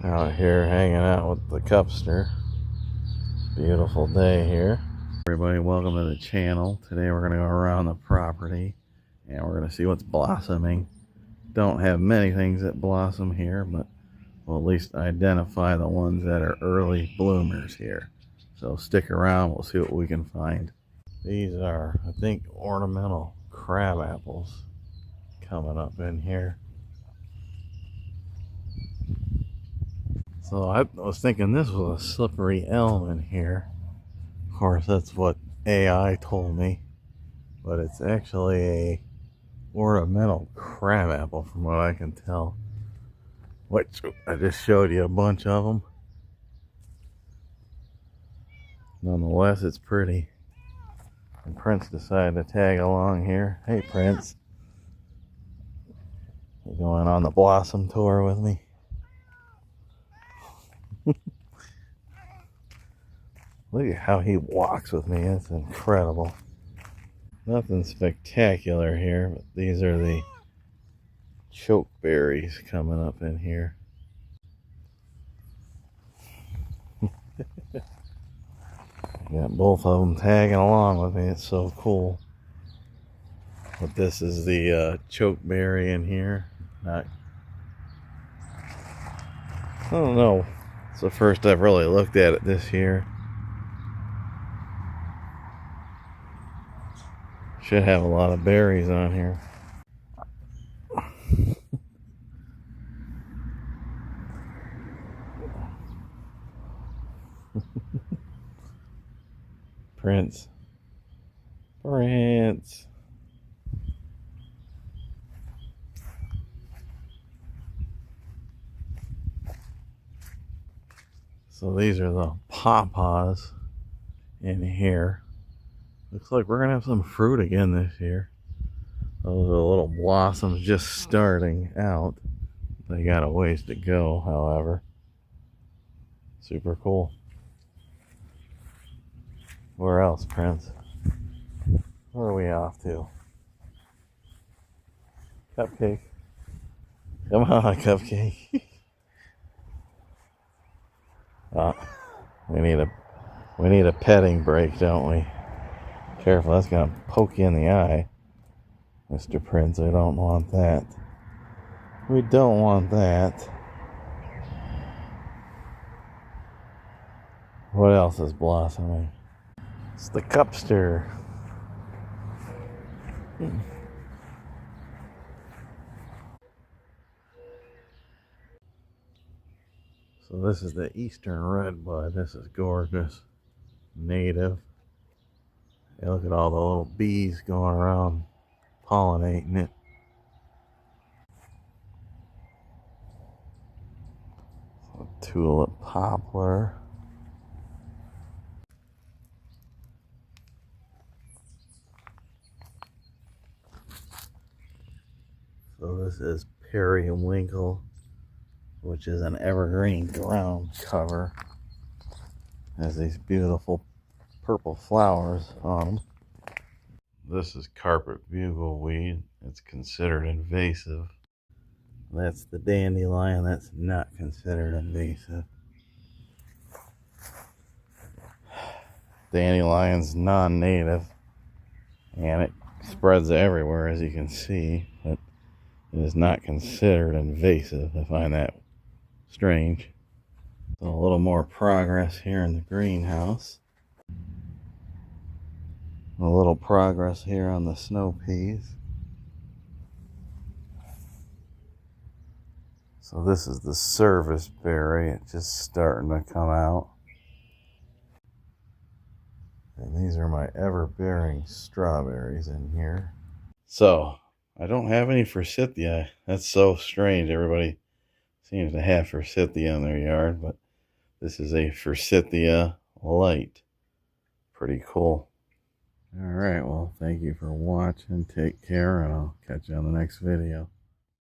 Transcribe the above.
Out here hanging out with the cupster. Beautiful day here. Everybody, welcome to the channel. Today we're going to go around the property and we're going to see what's blossoming. Don't have many things that blossom here, but we'll at least identify the ones that are early bloomers here. So stick around, we'll see what we can find. These are, I think, ornamental crab apples coming up in here. So I was thinking this was a slippery elm in here. Of course, that's what AI told me. But it's actually a ornamental crabapple from what I can tell. Which I just showed you a bunch of them. Nonetheless, it's pretty. And Prince decided to tag along here. Hey, Prince. You going on the blossom tour with me? Look at how he walks with me. It's incredible. Nothing spectacular here, but these are the chokeberries coming up in here. Got both of them tagging along with me. It's so cool. But this is the chokeberry in here. I don't know. It's the first I've really looked at it this year. Should have a lot of berries on here. Prince. Prince. So these are the pawpaws in here. Looks like we're gonna have some fruit again this year. Those are little blossoms just starting out. They got a ways to go, however. Super cool. Where else, Prince? Where are we off to? Cupcake. Come on, Cupcake. We need a petting break, don't we? Careful, that's gonna poke you in the eye, Mr. Prince. I don't want that. We don't want that. What else is blossoming? It's the cupster. So this is the eastern redbud. This is gorgeous. Native. Hey, look at all the little bees going around pollinating it. So tulip poplar. So this is periwinkle, which is an evergreen ground cover. Has these beautiful purple flowers on them. This is carpet bugleweed. It's considered invasive. That's the dandelion. That's not considered invasive. Dandelion's non-native, and it spreads everywhere, as you can see, but it is not considered invasive. I find that strange. So a little more progress here in the greenhouse. A little progress here on the snow peas. So this is the service berry. It's just starting to come out. And these are my ever-bearing strawberries in here. So I don't have any forsythia. That's so strange. Everybody seems to have forsythia in their yard, but this is a forsythia light. Pretty cool. All right, well, thank you for watching. Take care, and I'll catch you on the next video.